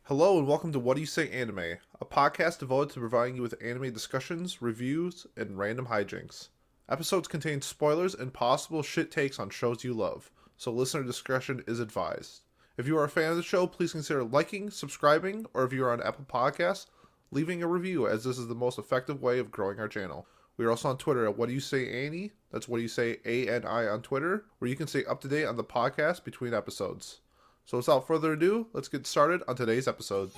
Hello and welcome to What Do You Say Anime, a podcast devoted to providing you with anime discussions, reviews, and random hijinks. Episodes contain spoilers and possible shit takes on shows you love, so listener discretion is advised. If you are a fan of the show, please consider liking, subscribing, or if you are on Apple Podcasts, leaving a review, as this is the most effective way of growing our channel. We are also on Twitter at What Do You Say Annie, that's What Do You Say ANI on Twitter, where you can stay up to date on the podcast between episodes. So without further ado, let's get started on today's episode.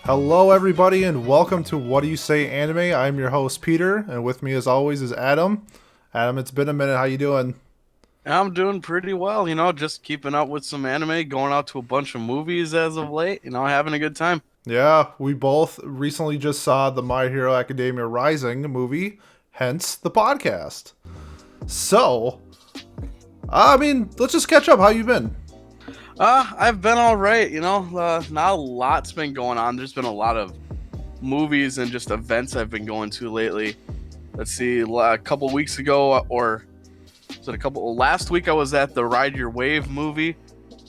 Hello everybody and welcome to What Do You Say Anime. I'm your host Peter, and with me as always is Adam. Adam, it's been a minute. How you doing? I'm doing pretty well, just keeping up with some anime, going out to a bunch of movies as of late, having a good time. Yeah, we both recently just saw the My Hero Academia Rising movie, hence the podcast. So, let's just catch up. How you been? I've been all right, not a lot's been going on. There's been a lot of movies and just events I've been going to lately. Let's see, a couple weeks ago, or was it last week I was at the Ride Your Wave movie,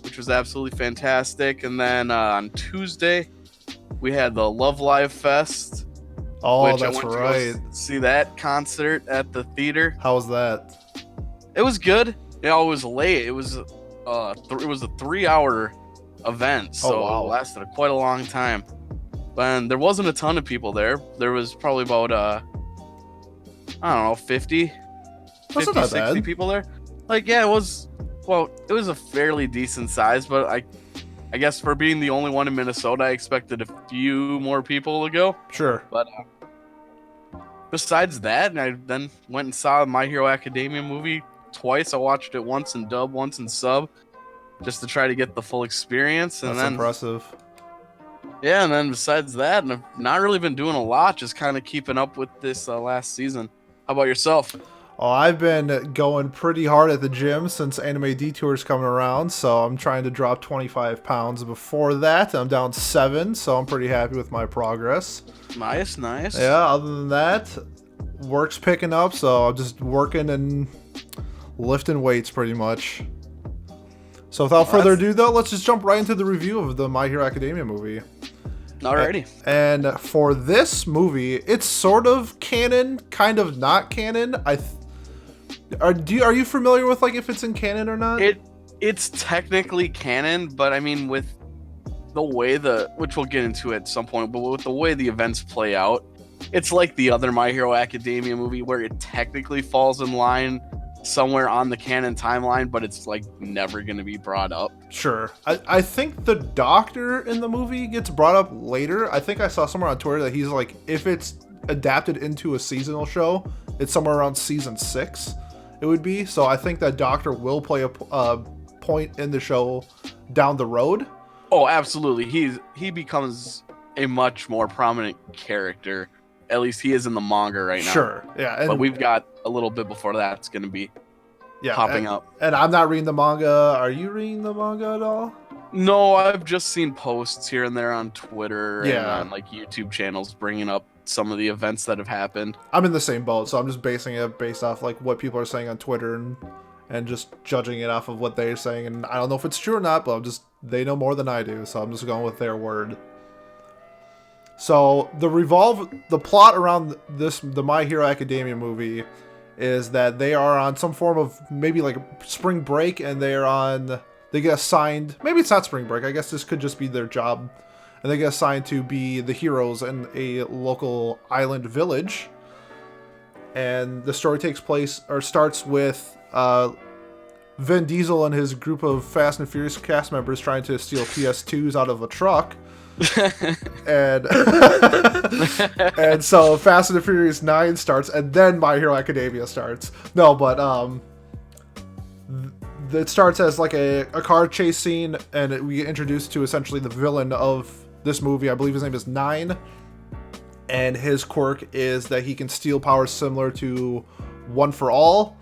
which was absolutely fantastic. And then on Tuesday, we had the Love Live Fest. Oh, which that's I went right. To go see that concert at the theater. How was that? It was good. It was late. It was a 3-hour event, so wow. It lasted quite a long time. And there wasn't a ton of people there. There was probably about 50, 60 people there. It was a fairly decent size, but I guess for being the only one in Minnesota, I expected a few more people to go. Sure. But besides that, I then went and saw My Hero Academia movie twice. I watched it once in dub, once in sub, just to try to get the full experience. And That's then impressive. Yeah, and then besides that, I've not really been doing a lot, just kind of keeping up with this last season. How about yourself? Oh, I've been going pretty hard at the gym since Anime Detour's coming around, so I'm trying to drop 25 pounds. Before that, I'm down 7, so I'm pretty happy with my progress. Nice. Yeah, other than that, work's picking up, so I'm just working and lifting weights pretty much. So without further ado, though, let's just jump right into the review of the My Hero Academia movie. Alrighty. And for this movie, it's sort of canon, kind of not canon. Are you familiar with if it's in canon or not? It's technically canon, but with the way which we'll get into at some point, but with the way the events play out, it's like the other My Hero Academia movie where it technically falls in line somewhere on the canon timeline, but it's never going to be brought up. Sure. I think the doctor in the movie gets brought up later. I think I saw somewhere on Twitter that he's if it's adapted into a seasonal show, it's somewhere around season 6 it would be. So I think that doctor will play a point in the show down the road. Oh, absolutely. He becomes a much more prominent character. At least he is in the manga right now. Sure, yeah. But we've got a little bit before that's going to be popping up. And I'm not reading the manga. Are you reading the manga at all? No, I've just seen posts here and there on Twitter and on YouTube channels bringing up some of the events that have happened. I'm in the same boat, so I'm just basing it based off what people are saying on Twitter and just judging it off of what they're saying. And I don't know if it's true or not, but they know more than I do, so I'm just going with their word. So the plot around the My Hero Academia movie is that they are on some form of maybe like spring break, and they get assigned. Maybe it's not spring break. I guess this could just be their job and they get assigned to be the heroes in a local island village. And the story starts with Vin Diesel and his group of Fast and Furious cast members trying to steal PS2s out of a truck. and and so Fast and Furious 9 starts, and then My Hero Academia starts. No, but it starts as like a car chase scene, and we get introduced to essentially the villain of this movie. I believe his name is Nine, and his quirk is that he can steal powers similar to One for All.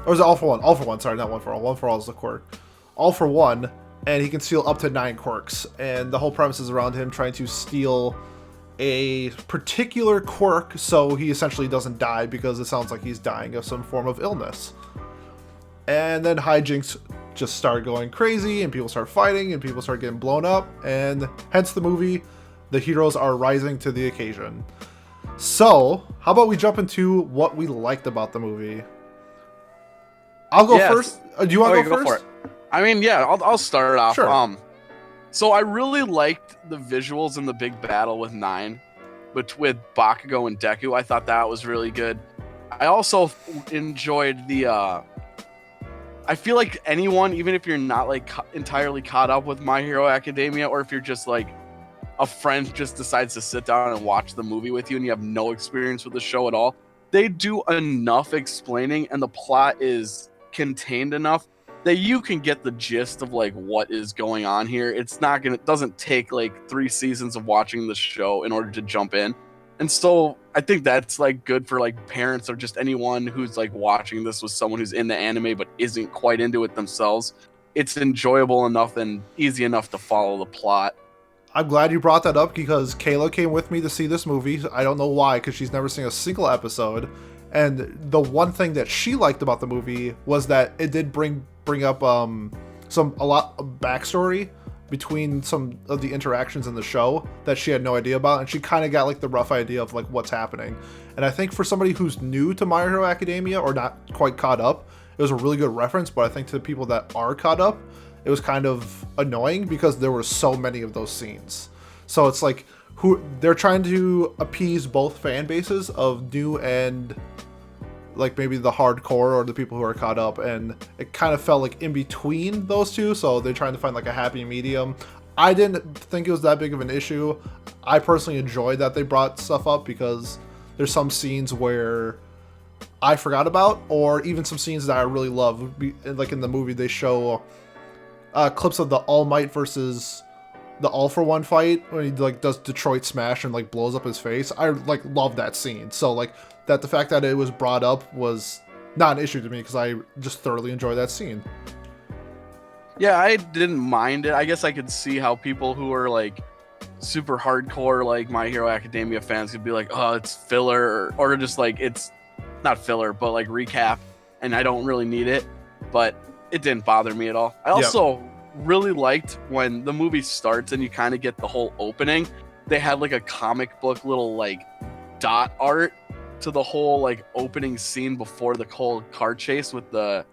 Or is it All for One? All for One, sorry, not One for All. One for All is the quirk. All for One, and he can steal up to 9 quirks. And the whole premise is around him trying to steal a particular quirk so he essentially doesn't die, because it sounds like he's dying of some form of illness. And then hijinks just start going crazy, and people start fighting, and people start getting blown up, and hence the movie, the heroes are rising to the occasion. So, how about we jump into what we liked about the movie? I'll go first. Do you want to go first? For it. I mean, yeah, I'll start it off. Sure. So I really liked the visuals in the big battle with Nine, but with Bakugo and Deku. I thought that was really good. I also enjoyed the. I feel like anyone, even if you're not like entirely caught up with My Hero Academia, or if you're just like a friend just decides to sit down and watch the movie with you and you have no experience with the show at all, they do enough explaining, and the plot is contained enough that you can get the gist of like what is going on here. It doesn't take like 3 seasons of watching the show in order to jump in. And so I think that's like good for like parents or just anyone who's like watching this with someone who's in the anime but isn't quite into it themselves. It's enjoyable enough and easy enough to follow the plot. I'm glad you brought that up, because Kayla came with me to see this movie. I don't know why, because she's never seen a single episode. And the one thing that she liked about the movie was that it did bring up a lot of backstory between some of the interactions in the show that she had no idea about, and she kind of got like the rough idea of like what's happening. And I think for somebody who's new to My Hero Academia or not quite caught up, it was a really good reference. But I think to the people that are caught up, it was kind of annoying because there were so many of those scenes. So it's like they're trying to appease both fan bases of new and like maybe the hardcore or the people who are caught up, and it kind of felt like in between those two, so they're trying to find like a happy medium. I didn't think it was that big of an issue. I personally enjoyed that they brought stuff up, because there's some scenes where I forgot about, or even some scenes that I really love. Like in the movie, they show clips of the All Might versus the All for One fight when he like does Detroit Smash and like blows up his face. I like love that scene. So like that the fact that it was brought up was not an issue to me, because I just thoroughly enjoy that scene. Yeah, I didn't mind it. I guess I could see how people who are like super hardcore like My Hero Academia fans could be like, oh, it's filler, or just like it's not filler but like recap, and I don't really need it. But it didn't bother me at all. I also really liked when the movie starts and you kind of get the whole opening. They had like a comic book little like dot art to the whole like opening scene before the whole car chase with the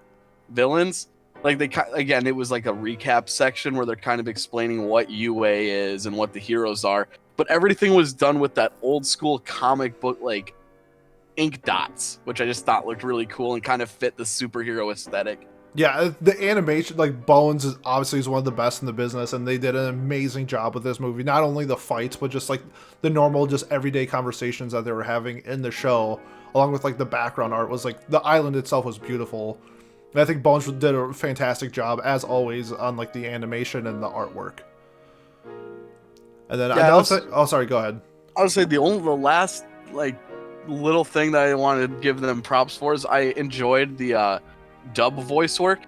villains. Like again, it was like a recap section where they're kind of explaining what UA is and what the heroes are, but everything was done with that old school comic book like ink dots, which I just thought looked really cool and kind of fit the superhero aesthetic. Yeah, the animation, like Bones is obviously one of the best in the business, and they did an amazing job with this movie. Not only the fights, but just like the normal, just everyday conversations that they were having in the show, along with like the background art was like the island itself was beautiful. And I think Bones did a fantastic job as always on like the animation and the artwork. And then sorry, go ahead. I would say the last like little thing that I wanted to give them props for is I enjoyed the dub voice work.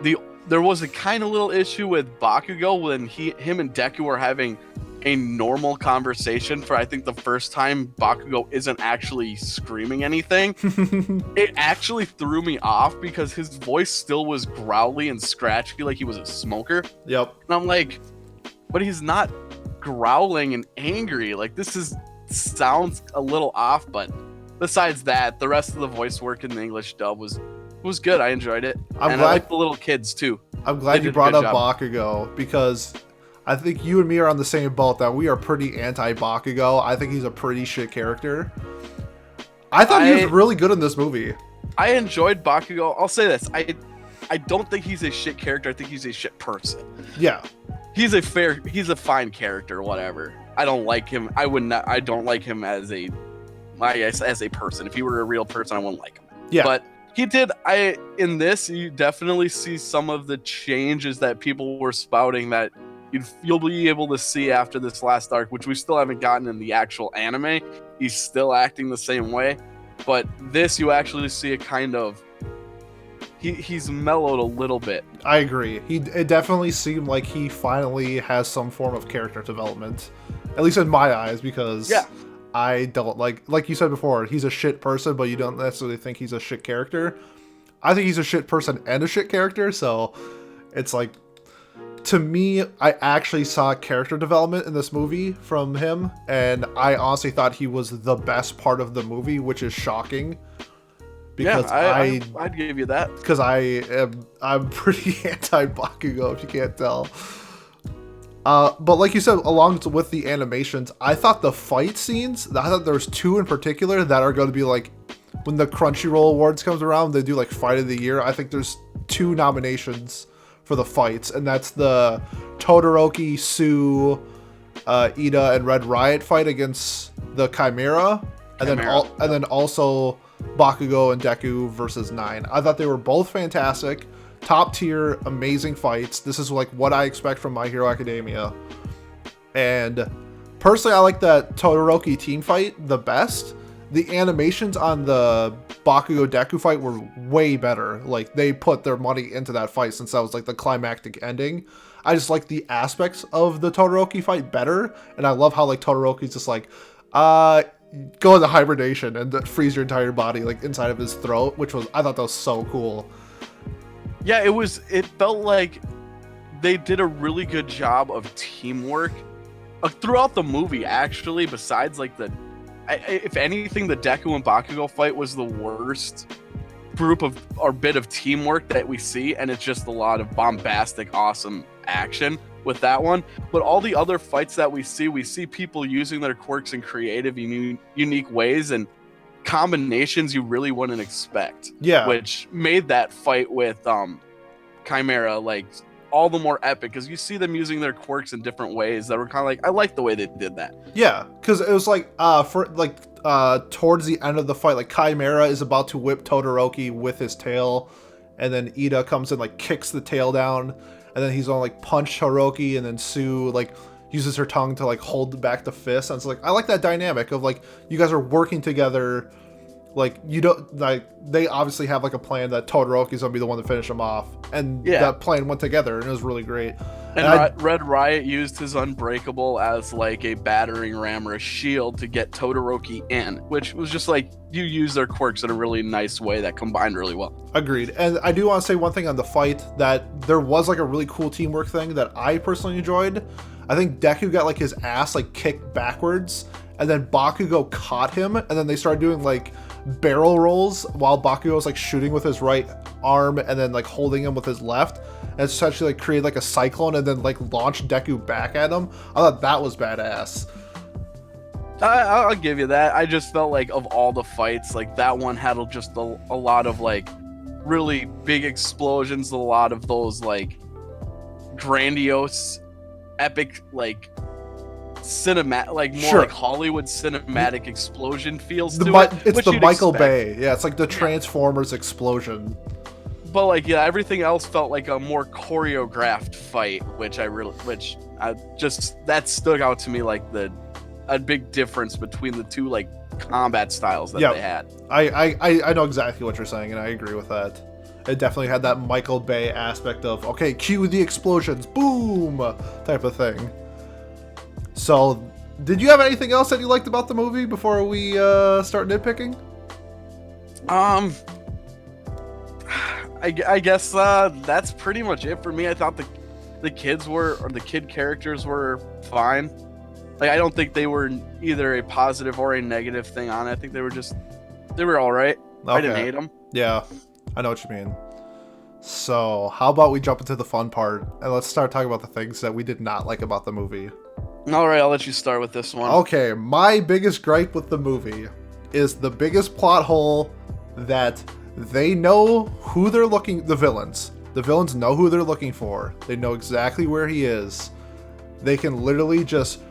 There was a kind of little issue with Bakugo when him and Deku were having a normal conversation for I think the first time Bakugo isn't actually screaming anything. It actually threw me off because his voice still was growly and scratchy like he was a smoker. Yep. And I'm like, but he's not growling and angry. Like sounds a little off, but besides that, the rest of the voice work in the English dub was good. I enjoyed it. I like the little kids too. I'm glad you brought up Bakugo, because I think you and me are on the same boat that we are pretty anti-Bakugo. I think he's a pretty shit character. I thought he was really good in this movie. I enjoyed Bakugo. I'll say this. I don't think he's a shit character. I think he's a shit person. Yeah. He's a fine character, whatever. I don't like him. I don't like him as a person. If he were a real person, I wouldn't like him. Yeah. But in this, you definitely see some of the changes that people were spouting that you'll be able to see after this last arc, which we still haven't gotten in the actual anime. He's still acting the same way, but this you actually see a kind of he's mellowed a little bit. I agree. It definitely seemed like he finally has some form of character development, at least in my eyes, because I don't like you said before, he's a shit person, but you don't necessarily think he's a shit character. I think he's a shit person and a shit character, so it's like, to me, I actually saw character development in this movie from him, and I honestly thought he was the best part of the movie, which is shocking. Because I'd give you that. Because I'm pretty anti-Bakugo, if you can't tell. But like you said, along with the animations, I thought the fight scenes, I thought there's two in particular that are going to be like, when the Crunchyroll Awards comes around, they do like Fight of the Year. I think there's 2 nominations for the fights, and that's the Todoroki, Sue, Ida, and Red Riot fight against the Chimera. And then also Bakugo and Deku versus 9. I thought they were both fantastic, top tier, amazing fights. This is like what I expect from My Hero Academia. And personally, I like that Todoroki team fight the best. The animations on the Bakugo Deku fight were way better. Like, they put their money into that fight since that was like the climactic ending. I just like the aspects of the Todoroki fight better, and I love how like Todoroki's just like, go into hibernation and freeze your entire body like inside of his throat, which was, I thought that was so cool. Yeah, it felt like they did a really good job of teamwork throughout the movie, actually. Besides like if anything, the Deku and Bakugo fight was the worst bit of teamwork that we see, and it's just a lot of bombastic, awesome action with that one. But all the other fights that we see people using their quirks in creative, unique ways and combinations you really wouldn't expect. Yeah. Which made that fight with Chimera like all the more epic, because you see them using their quirks in different ways that were kind of like, I like the way they did that. Yeah, because it was like towards the end of the fight, like Chimera is about to whip Todoroki with his tail, and then Ida comes in, like kicks the tail down, and then he's gonna like punch Todoroki, and then Sue like uses her tongue to like hold back the fist. And it's like, I like that dynamic of like, you guys are working together. Like, you don't, like, they obviously have like a plan that Todoroki's gonna be the one to finish him off, and that plan went together, and it was really great. And Red Riot used his Unbreakable as like a battering ram or a shield to get Todoroki in, which was just like, you use their quirks in a really nice way that combined really well. Agreed. And I do want to say one thing on the fight, that there was like a really cool teamwork thing that I personally enjoyed. I think Deku got like his ass like kicked backwards, and then Bakugo caught him, and then they started doing like barrel rolls while Bakugo was like shooting with his right arm and then like holding him with his left, and essentially like create like a cyclone and then like launch Deku back at him. I thought that was badass. I'll give you that. I just felt like of all the fights, like that one had just a lot of like really big explosions, a lot of those like grandiose, epic, like cinematic, like more like Hollywood cinematic explosion feels to it. It's the Michael Bay. Yeah, it's like the Transformers explosion. But like, yeah, everything else felt like a more choreographed fight, that stuck out to me like a big difference between the two like combat styles that they had. I know exactly what you're saying, and I agree with that. It definitely had that Michael Bay aspect of, okay, cue the explosions, boom, type of thing. So, did you have anything else that you liked about the movie before we start nitpicking? I guess that's pretty much it for me. I thought the kid characters were fine. Like, I don't think they were either a positive or a negative thing on it. I think they were all right. Okay. I didn't hate them. Yeah, I know what you mean. So, how about we jump into the fun part and let's start talking about the things that we did not like about the movie. All right, I'll let you start with this one. Okay, my biggest gripe with the movie is the biggest plot hole that they know who they're looking, the villains. The villains know who they're looking for. They know exactly where he is. They can literally just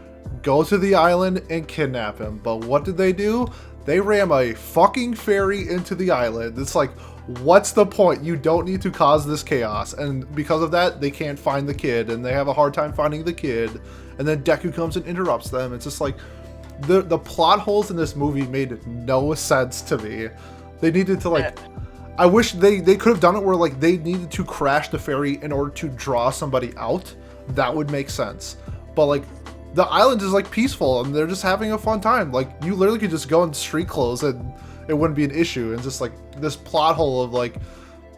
go to the island and kidnap him. But what did they do? They ram a fucking ferry into the island. It's like, what's the point? You don't need to cause this chaos. And because of that, they can't find the kid, and they have a hard time finding the kid. And then Deku comes and interrupts them. It's just like, the plot holes in this movie made no sense to me. They needed to, like, I wish they could have done it where, like, they needed to crash the ferry in order to draw somebody out. That would make sense. But, like, the island is, like, peaceful and they're just having a fun time. Like, you literally could just go in street clothes and it wouldn't be an issue. And just, like, this plot hole of, like,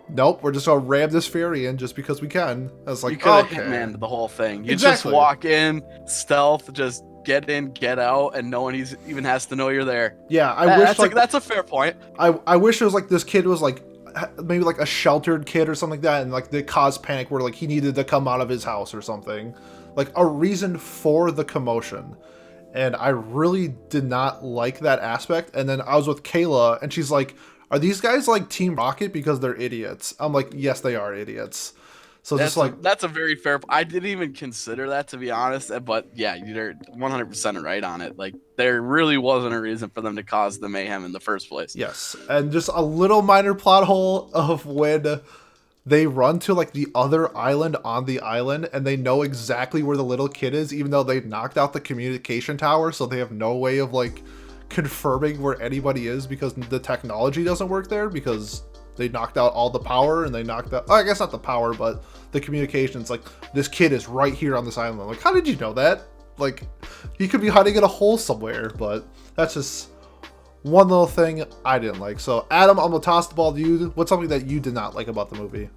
nope, we're just gonna ram this ferry in just because we can. I was like, you could have okay. Hitman'd the whole thing. You Exactly. just walk in, stealth, just get in, get out, and no one even has to know you're there. Yeah, I wish, like, that's a fair point. I wish it was like this kid was like maybe like a sheltered kid or something like that, and like they caused panic where like he needed to come out of his house or something, like a reason for the commotion. And I really did not like that aspect. And then I was with Kayla and she's like, are these guys like Team Rocket because they're idiots? I'm like, yes, they are idiots. So That's just like, that's a very fair. I didn't even consider that, to be honest. But yeah, you're 100% right on it. Like, there really wasn't a reason for them to cause the mayhem in the first place. yes. And just a little minor plot hole of when they run to like the other island on the island and they know exactly where the little kid is, even though they knocked out the communication tower. So they have no way of like confirming where anybody is because the technology doesn't work there because they knocked out all the power and they knocked out, I guess not the power, but the communications. Like, this kid is right here on this island. I'm like, how did you know that? Like, he could be hiding in a hole somewhere, but that's just one little thing I didn't like. So, Adam, I'm gonna toss the ball to you. What's something that you did not like about the movie?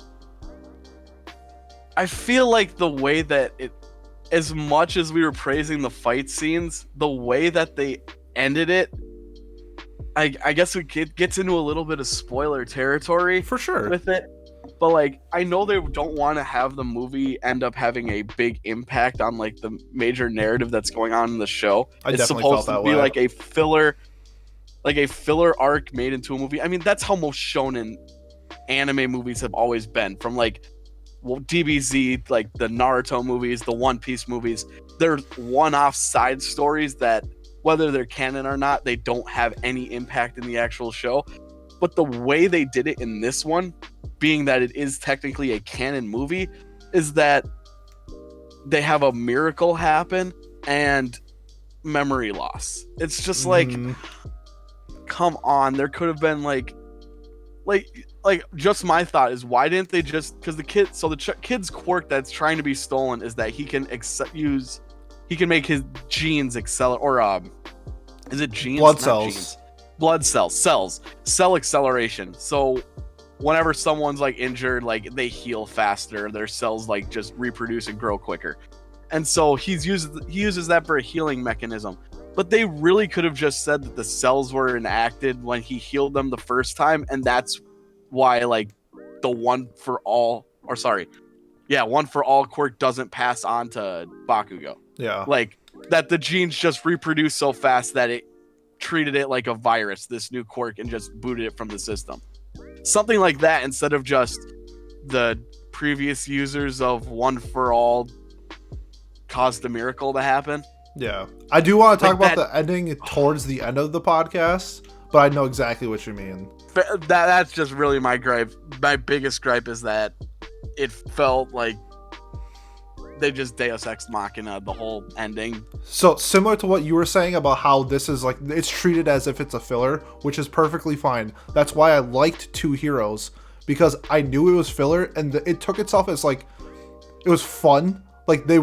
I feel like the way that it, as much as we were praising the fight scenes, the way that they ended it, I guess it gets into a little bit of spoiler territory For sure. with it. But like, I know they don't want to have the movie end up having a big impact on like the major narrative that's going on in the show. I It's definitely supposed felt to that be way. like a filler arc made into a movie. I mean, that's how most shonen anime movies have always been. From like, well, DBZ, like the Naruto movies, the One Piece movies, they're one-off side stories that, whether they're canon or not, they don't have any impact in the actual show. But the way they did it in this one, being that it is technically a canon movie, is that they have a miracle happen and memory loss. It's just like, come on, there could have been like just my thought is, why didn't they just, because the kid's quirk that's trying to be stolen is that he can he can make his genes accelerate, or is it genes? Blood Not cells. genes. Blood cells, cell acceleration. So whenever someone's like injured, like they heal faster, their cells like just reproduce and grow quicker. And so he uses that for a healing mechanism. But they really could have just said that the cells were enacted when he healed them the first time, and that's why like the one for all quirk doesn't pass on to Bakugo. Yeah. Like, that the genes just reproduce so fast that it treated it like a virus, this new quirk, and just booted it from the system. Something like that, instead of just the previous users of One for All caused the miracle to happen. Yeah. I do want to talk Like about the ending towards the end of the podcast, but I know exactly what you mean. That's just really my gripe. My biggest gripe is that it felt like they just Deus Ex Machina the whole ending. So similar to what you were saying about how this is like, it's treated as if it's a filler, which is perfectly fine. That's why I liked Two Heroes, because I knew it was filler, and it took itself as like, it was fun. Like, it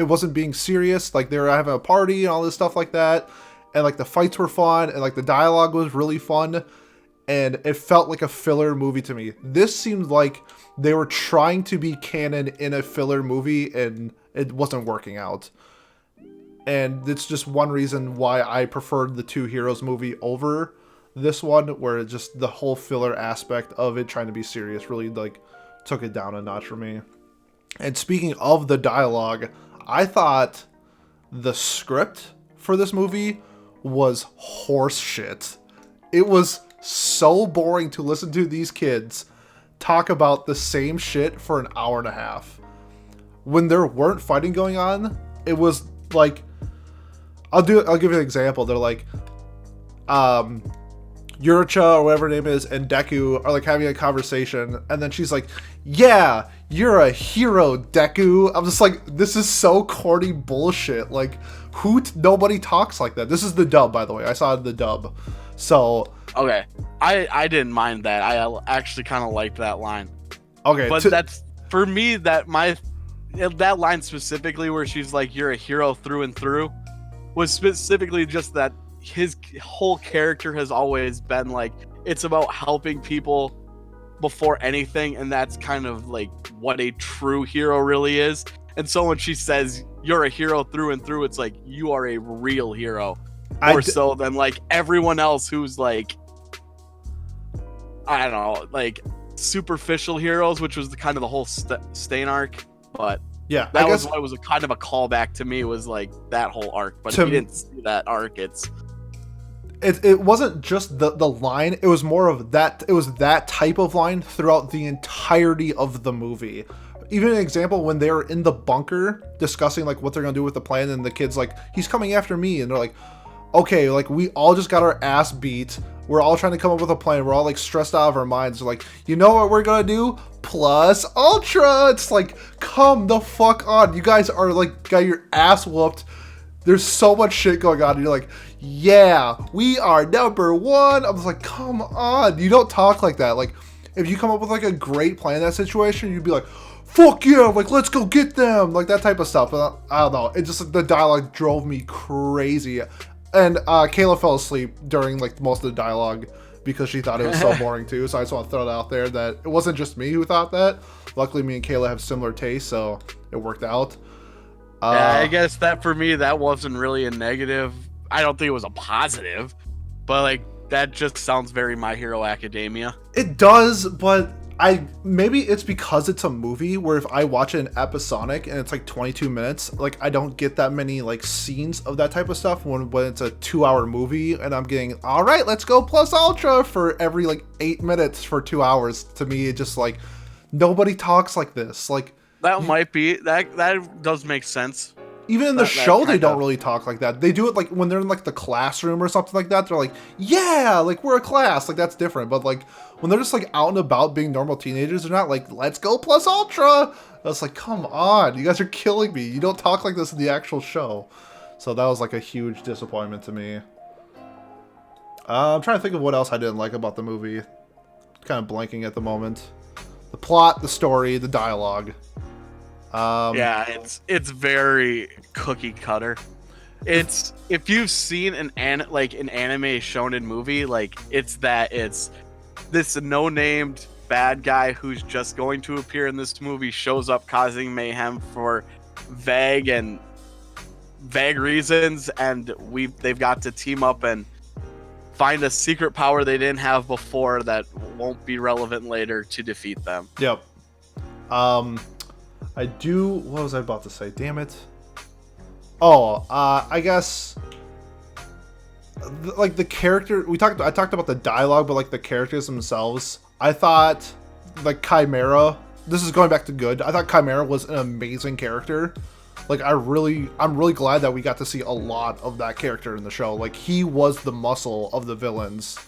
wasn't being serious. Like, they were having a party and all this stuff like that, and like the fights were fun, and like the dialogue was really fun, and it felt like a filler movie to me. This seemed like they were trying to be canon in a filler movie, and it wasn't working out. And it's just one reason why I preferred the Two Heroes movie over this one, where it just, the whole filler aspect of it trying to be serious really like took it down a notch for me. And speaking of the dialogue, I thought the script for this movie was horse shit. It was so boring to listen to these kids talk about the same shit for an hour and a half. When there weren't fighting going on, it was like, I'll give you an example. They're like, Yuricha or whatever her name is and Deku are like having a conversation, and then she's like, yeah, you're a hero, Deku. I'm just like, this is so corny bullshit. Like, nobody talks like that. This is the dub, by the way. I saw it in the dub. So okay, I didn't mind that. I actually kind of liked that line. Okay, but that's for me, that line specifically where she's like, you're a hero through and through, was specifically just that his whole character has always been like, it's about helping people before anything, and that's kind of like what a true hero really is. And so when she says you're a hero through and through, it's like, you are a real hero, more so than like everyone else who's like, I don't know, like superficial heroes, which was kind of the whole Stain arc. But yeah, that was what was a kind of a callback to me, was like that whole arc. But if you didn't see that arc, it wasn't just the line. It was more of that. It was that type of line throughout the entirety of the movie. Even an example, when they were in the bunker discussing like what they're gonna do with the plan, and the kid's like, he's coming after me, and they're like, okay, like we all just got our ass beat. We're all trying to come up with a plan. We're all like stressed out of our minds. They're like, you know what we're gonna do? Plus Ultra. It's like, come the fuck on. You guys are like got your ass whooped. There's so much shit going on, and you're like, yeah, we are number one. I was like, come on. You don't talk like that. Like, if you come up with like a great plan in that situation, you'd be like, fuck yeah, like let's go get them, like that type of stuff. But I don't know. It just, the dialogue drove me crazy. And Kayla fell asleep during like most of the dialogue because she thought it was so boring too. So I just want to throw it out there that it wasn't just me who thought that. Luckily, me and Kayla have similar tastes, so it worked out. Yeah, I guess that for me, that wasn't really a negative. I don't think it was a positive, but like that just sounds very My Hero Academia. It does, but maybe it's because it's a movie where if I watch it in episodic and it's like 22 minutes, like I don't get that many like scenes of that type of stuff when it's a 2-hour movie and I'm getting, all right, let's go plus ultra for every like 8 minutes for 2 hours. To me, it just like, nobody talks like this. Like that might be, that does make sense. Even in the show, they don't really talk like that. They do it like when they're in like the classroom or something like that. They're like, yeah, like we're a class. Like that's different. But like when they're just like out and about being normal teenagers, they're not like, let's go plus ultra. That's like, come on, you guys are killing me. You don't talk like this in the actual show. So that was like a huge disappointment to me. I'm trying to think of what else I didn't like about the movie. Kind of blanking at the moment. The plot, the story, the dialogue. Yeah, it's very cookie cutter. It's, if you've seen an anime shonen movie, like it's this no-named bad guy who's just going to appear in this movie, shows up causing mayhem for vague reasons, and they've got to team up and find a secret power they didn't have before that won't be relevant later to defeat them. Yep. What was I about to say? Damn it. Oh, I guess like the character, I talked about the dialogue, but like the characters themselves, I thought like Chimera, this is going back to good, I thought Chimera was an amazing character. Like I'm really glad that we got to see a lot of that character in the show. Like he was the muscle of the villains.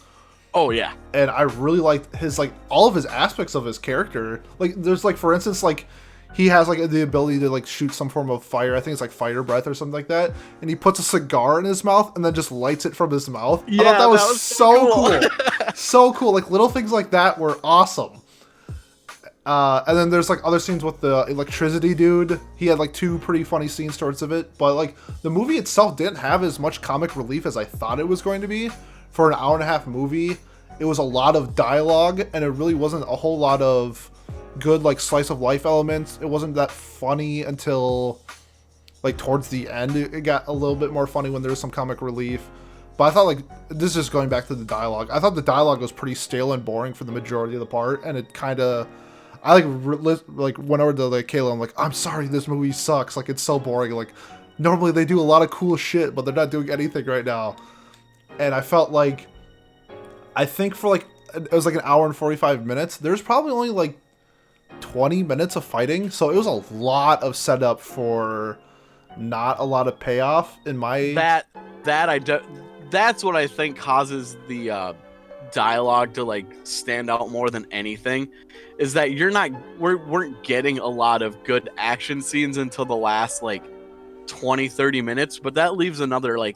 Oh yeah. And I really liked his, like all of his aspects of his character. Like there's like, for instance, like he has like the ability to like shoot some form of fire. I think it's like fire breath or something like that. And he puts a cigar in his mouth and then just lights it from his mouth. Yeah, I thought that was so cool. So cool. Like little things like that were awesome. And then there's like other scenes with the electricity dude. He had like 2 pretty funny scenes towards of it. But like the movie itself didn't have as much comic relief as I thought it was going to be. For an hour-and-a-half movie, it was a lot of dialogue and it really wasn't a whole lot of good like slice of life elements. It wasn't that funny until like towards the end. It got a little bit more funny when there was some comic relief. But I thought, like, this is just going back to the dialogue, I thought the dialogue was pretty stale and boring for the majority of the part, and it kind of, I like went over to like Kayla. I'm like, I'm sorry, this movie sucks. Like, it's so boring. Like, normally they do a lot of cool shit, but they're not doing anything right now. And I felt like, I think for like it was like an hour and 45 minutes. There's probably only like 20 minutes of fighting, so it was a lot of setup for not a lot of payoff in my that's what I think causes the dialogue to like stand out more than anything, is that weren't getting a lot of good action scenes until the last like 20-30 minutes, but that leaves another like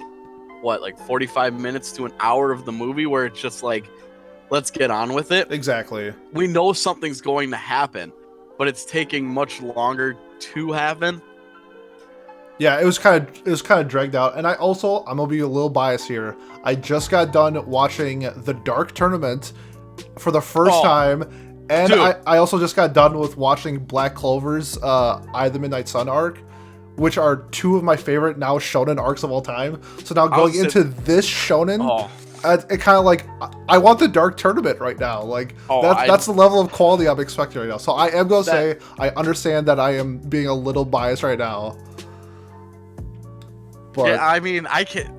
45 minutes to an hour of the movie where it's just like, let's get on with it. Exactly. We know something's going to happen, but it's taking much longer to happen. Yeah, it was kind of dragged out. And I'm gonna be a little biased here. I just got done watching The Dark Tournament for the first time, and I also just got done with watching Black Clover's Eye of the Midnight Sun arc, which are two of my favorite now shonen arcs of all time. So now going into this shonen, it kind of like, I want The Dark Tournament right now. Like, that's the level of quality I'm expecting right now. So I am gonna say I understand that I am being a little biased right now. But, yeah, I mean, I can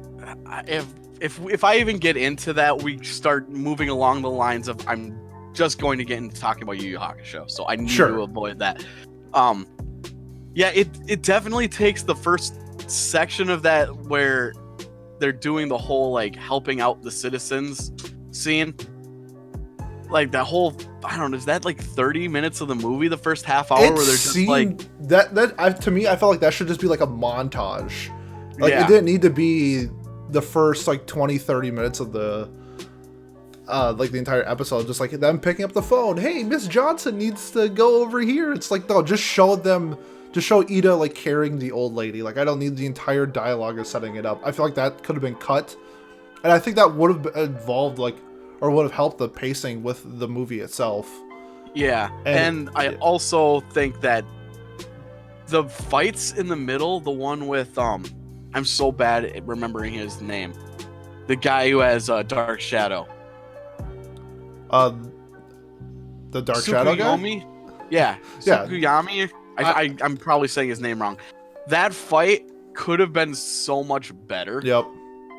if I even get into that, we start moving along the lines of I'm just going to get into talking about Yu Yu Hakusho, so I need to avoid that. Yeah, it definitely takes the first section of that where they're doing the whole like helping out the citizens scene. Like that whole, I don't know, is that like 30 minutes of the movie, the first half hour, where they're just like to me, I felt like that should just be like a montage. Like, it didn't need to be the first like 20-30 minutes of the like the entire episode, just like them picking up the phone. Hey, Miss Johnson needs to go over here. It's like, no, just show Ida like carrying the old lady. Like, I don't need the entire dialogue of setting it up. I feel like that could have been cut, and I think that would have involved like, or would have helped the pacing with the movie itself. Yeah, and I also think that the fights in the middle, the one with I'm so bad at remembering his name, the guy who has Dark Shadow. The Dark Shadow guy? Yeah. Tsukuyami. I'm probably saying his name wrong. That fight could have been so much better. Yep.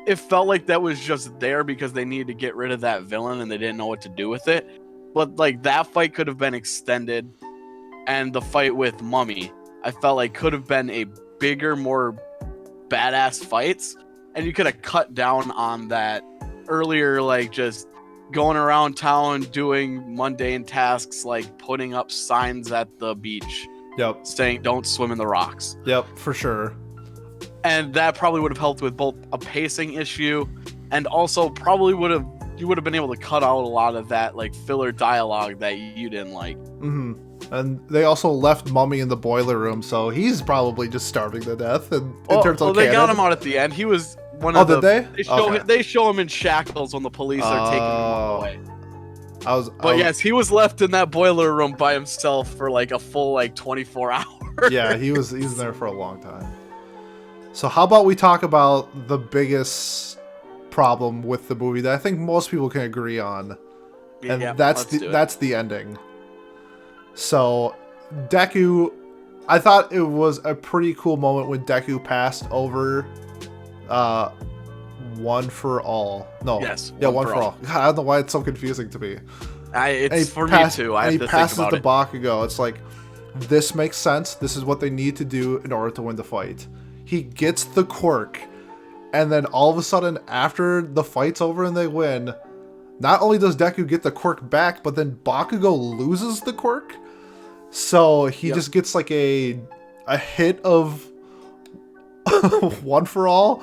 It felt like that was just there because they needed to get rid of that villain and they didn't know what to do with it. But like that fight could have been extended, and the fight with Mummy, I felt like could have been a bigger, more badass fights, and you could have cut down on that earlier, like just going around town doing mundane tasks like putting up signs at the beach saying don't swim in the rocks. Yep, for sure. And that probably would have helped with both a pacing issue, and also probably you would have been able to cut out a lot of that like filler dialogue that you didn't like. And they also left Mummy in the boiler room, so he's probably just starving to death. And in terms of they got him out at the end. He was one of the. Did they? They show him in shackles when the police are taking him away. Yes, he was left in that boiler room by himself for like a full like 24 hours. Yeah, he's there for a long time. So how about we talk about the biggest problem with the movie that I think most people can agree on, and that's the ending. So, Deku, I thought it was a pretty cool moment when Deku passed over One for All. No. Yes. Yeah, One for all. God, I don't know why it's so confusing to me. It's for me too. I have to think about it. And he passes the Bakugo. It's like, this makes sense. This is what they need to do in order to win the fight. He gets the quirk, and then all of a sudden, after the fight's over and they win, not only does Deku get the quirk back, but then Bakugo loses the quirk. So he just gets like a hit of One for All.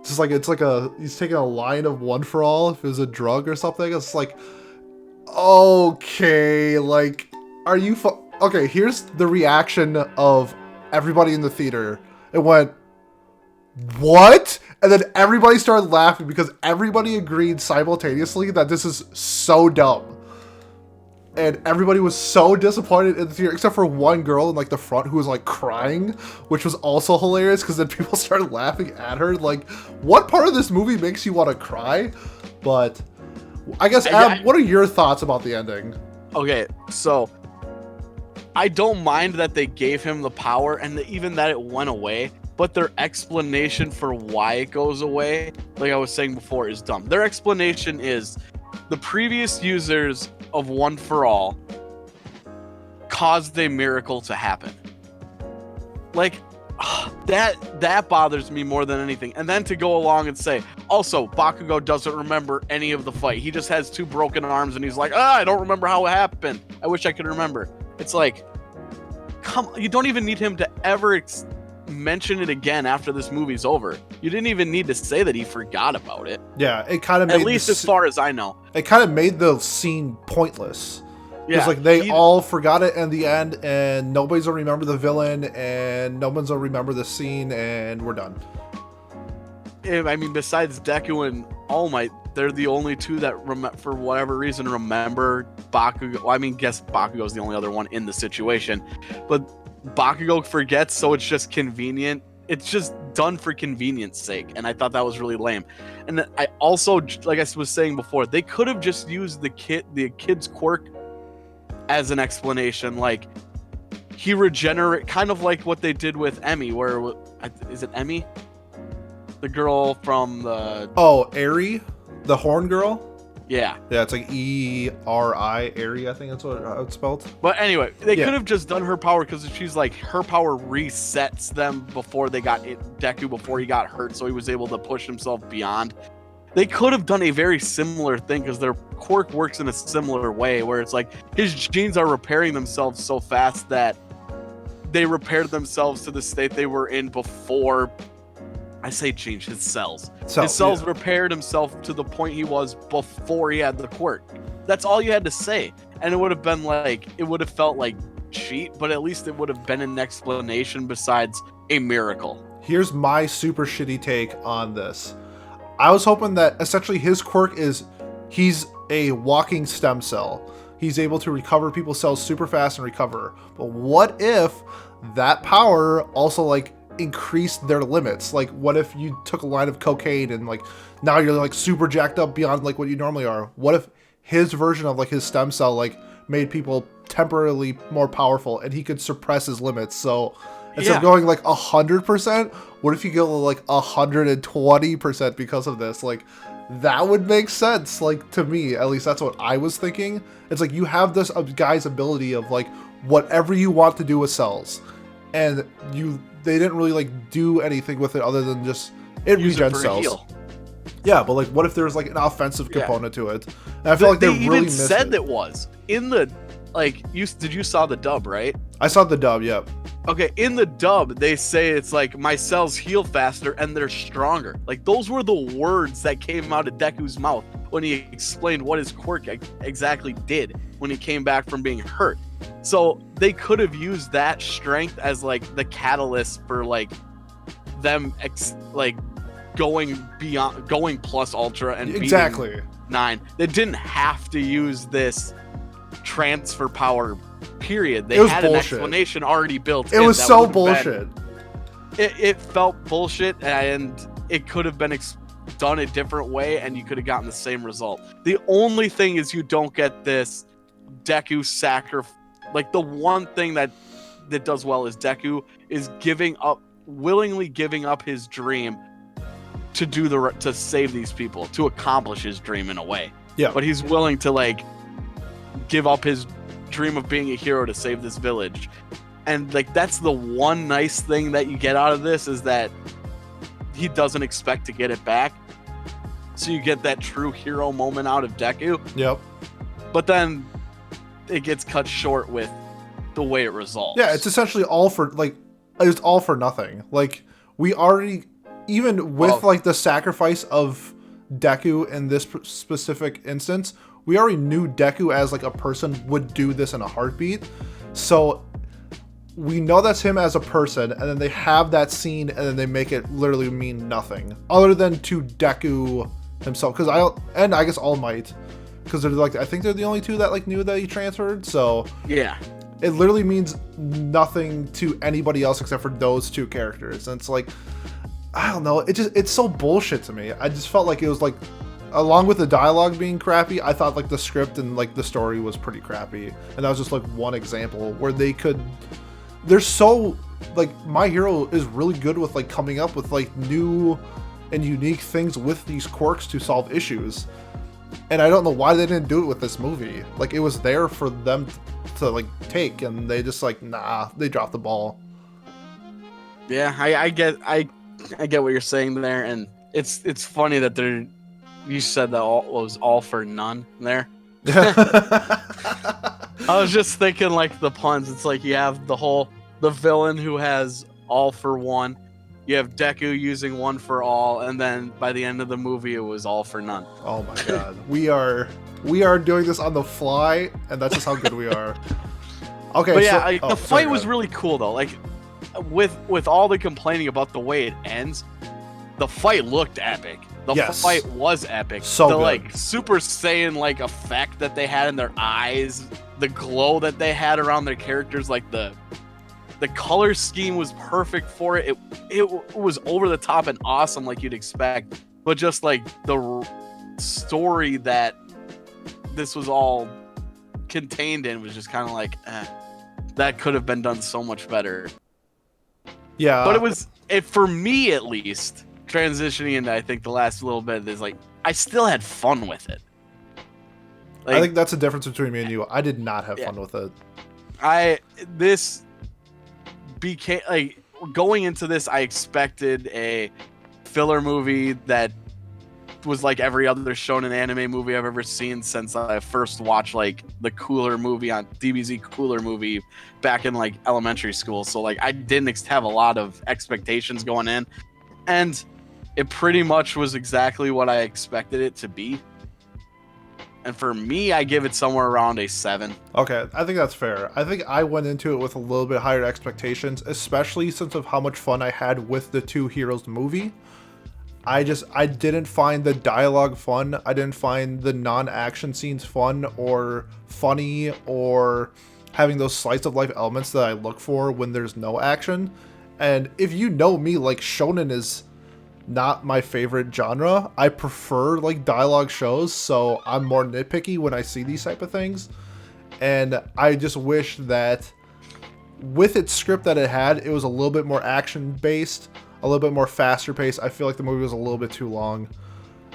Just like he's taking a line of One for All if it was a drug or something. It's like, okay, like, are you okay? Here's the reaction of everybody in the theater. It went, what? And then everybody started laughing because everybody agreed simultaneously that this is so dumb. And everybody was so disappointed in the theater, except for one girl in like the front who was like crying, which was also hilarious because then people started laughing at her. Like, what part of this movie makes you want to cry? But I guess, Ab, what are your thoughts about the ending? Okay, so I don't mind that they gave him the power and even that it went away, but their explanation for why it goes away, like I was saying before, is dumb. Their explanation is the previous users of One for All caused a miracle to happen. Like, that bothers me more than anything. And then to go along and say, also, Bakugo doesn't remember any of the fight. He just has 2 broken arms and he's like, I don't remember how it happened. I wish I could remember. It's like, you don't even need him to ever mention it again after this movie's over. You didn't even need to say that he forgot about it. Yeah, it kind of made, at least as far as I know, it kind of made the scene pointless. Because like they all forgot it in the end, and nobody's gonna remember the villain, and no one's gonna remember the scene, and we're done. I mean, besides Deku and All Might, they're the only 2 that, for whatever reason, remember Bakugo. Well, I mean, guess Bakugo's the only other one in the situation, but Bakugo forgets, so it's just convenient. It's just done for convenience sake, and I thought that was really lame. And I also, like I was saying before, they could have just used the kid's quirk as an explanation, like he regenerate, kind of like what they did with Emmy, where is it Emmy, the girl from the Eri, the horn girl? Yeah, it's like E-R-I, Eri, I think that's what it's spelled. But anyway, they could have just done her power, because she's like, her power resets them before they got Deku, before he got hurt, so he was able to push himself beyond. They could have done a very similar thing, because their quirk works in a similar way, where it's like his genes are repairing themselves so fast that they repaired themselves to the state they were in before. I say genes, his cells. His cells repaired himself to the point he was before he had the quirk. That's all you had to say. And it would have been like, it would have felt like cheat, but at least it would have been an explanation besides a miracle. Here's my super shitty take on this. I was hoping that essentially his quirk is he's a walking stem cell. He's able to recover people's cells super fast and recover. But what if that power also like increased their limits? Like what if you took a line of cocaine and like now you're like super jacked up beyond like what you normally are? What if his version of like his stem cell like made people temporarily more powerful and he could suppress his limits? So instead of going like 100%, what if you go like 120% because of this? Like that would make sense. Like to me, at least that's what I was thinking. It's like you have this guy's ability of like whatever you want to do with cells, and they didn't really like do anything with it other than just it regens cells. Yeah, but like what if there's like an offensive component to it? And I feel like they really missed said it. That was in the like you saw the dub, right? I saw the dub, yep. Okay, in the dub, they say it's like, my cells heal faster and they're stronger. Like, those were the words that came out of Deku's mouth when he explained what his quirk exactly did when he came back from being hurt. So they could have used that strength as like the catalyst for like them going plus ultra and beating 9. They didn't have to use this transfer power, period. They had an explanation already built in. It was so bullshit. It felt bullshit, and it could have been done a different way, and you could have gotten the same result. The only thing is you don't get this Deku sacrifice. Like, the one thing that does well is Deku is willingly giving up his dream to save these people, to accomplish his dream in a way. Yeah. But he's willing to like give up his dream of being a hero to save this village. And like that's the one nice thing that you get out of this, is that he doesn't expect to get it back. So you get that true hero moment out of Deku. Yep. But then it gets cut short with the way it resolves. Yeah, it's essentially all for nothing. Like we already, even with like the sacrifice of Deku in this specific instance, we already knew Deku as like a person would do this in a heartbeat. So we know that's him as a person, and then they have that scene and then they make it literally mean nothing other than to Deku himself. I guess All Might, because they're like, I think they're the only 2 that like knew that he transferred. So yeah, it literally means nothing to anybody else except for those 2 characters. And it's like, I don't know, it's so bullshit to me. I just felt like it was like along with the dialogue being crappy, I thought like the script and like the story was pretty crappy. And that was just like one example where they're so like My Hero is really good with like coming up with like new and unique things with these quirks to solve issues. And I don't know why they didn't do it with this movie. Like, it was there for them to like take, and they just like, nah, they dropped the ball. Yeah, I get what you're saying there, and it's funny that you said that was all for none there. I was just thinking like the puns. It's like you have the villain who has all for one. You have Deku using one for all, and then by the end of the movie, it was all for none. Oh my god, we are doing this on the fly, and that's just how good we are. Okay, but yeah, the fight was really cool though. Like with all the complaining about the way it ends, the fight looked epic. The fight was epic. So the good. Like Super Saiyan like effect that they had in their eyes, the glow that they had around their characters, like the color scheme was perfect for it. It was over the top and awesome like you'd expect. But just like the story that this was all contained in was just kind of like, that could have been done so much better. Yeah. But for me at least, transitioning into I think the last little bit is like, I still had fun with it. Like, I think that's the difference between me and you. I did not have fun with it. This became like, going into this, I expected a filler movie that was like every other shonen anime movie I've ever seen since I first watched like the Cooler movie on DBZ Cooler movie back in like elementary school. So like I didn't have a lot of expectations going in, and it pretty much was exactly what I expected it to be. And for me, I give it somewhere around a 7. Okay, I think that's fair. I think I went into it with a little bit higher expectations, especially since of how much fun I had with the Two Heroes movie. I didn't find the dialogue fun. I didn't find the non-action scenes fun or funny or having those slice of life elements that I look for when there's no action. And if you know me, like, shonen is not my favorite genre. I prefer like dialogue shows, so I'm more nitpicky when I see these type of things. And I just wish that with its script that it had, it was a little bit more action based, a little bit more faster paced. I feel like the movie was a little bit too long.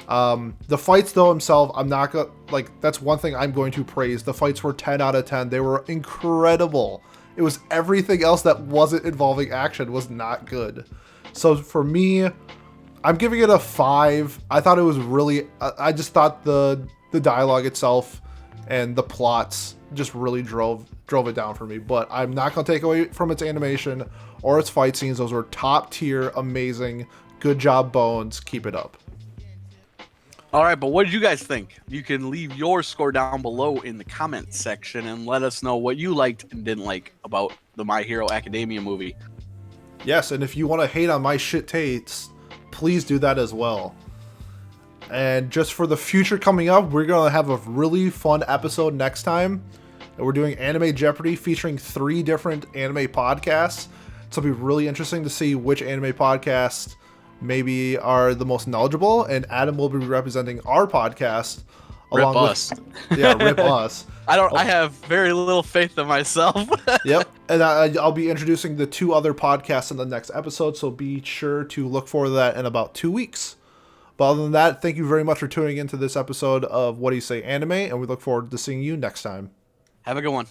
The fights though themselves, I'm not gonna like, that's one thing I'm going to praise. The fights were 10 out of 10. They were incredible. It was everything else that wasn't involving action was not good. So for me, I'm giving it a 5. I thought it was really, I just thought the dialogue itself and the plots just really drove it down for me. But I'm not going to take away from its animation or its fight scenes. Those were top tier, amazing. Good job, Bones. Keep it up. All right, but what did you guys think? You can leave your score down below in the comment section and let us know what you liked and didn't like about the My Hero Academia movie. Yes, and if you want to hate on my shit takes, please do that as well. And just for the future coming up, we're going to have a really fun episode next time. And we're doing Anime Jeopardy featuring 3 different anime podcasts. So it'll be really interesting to see which anime podcasts maybe are the most knowledgeable. And Adam will be representing our podcast. Rip us. Yeah, rip us. I have very little faith in myself. Yep. And I'll be introducing the 2 other podcasts in the next episode, so be sure to look for that in about 2 weeks. But other than that, thank you very much for tuning into this episode of What Do You Say Anime, and we look forward to seeing you next time. Have a good one.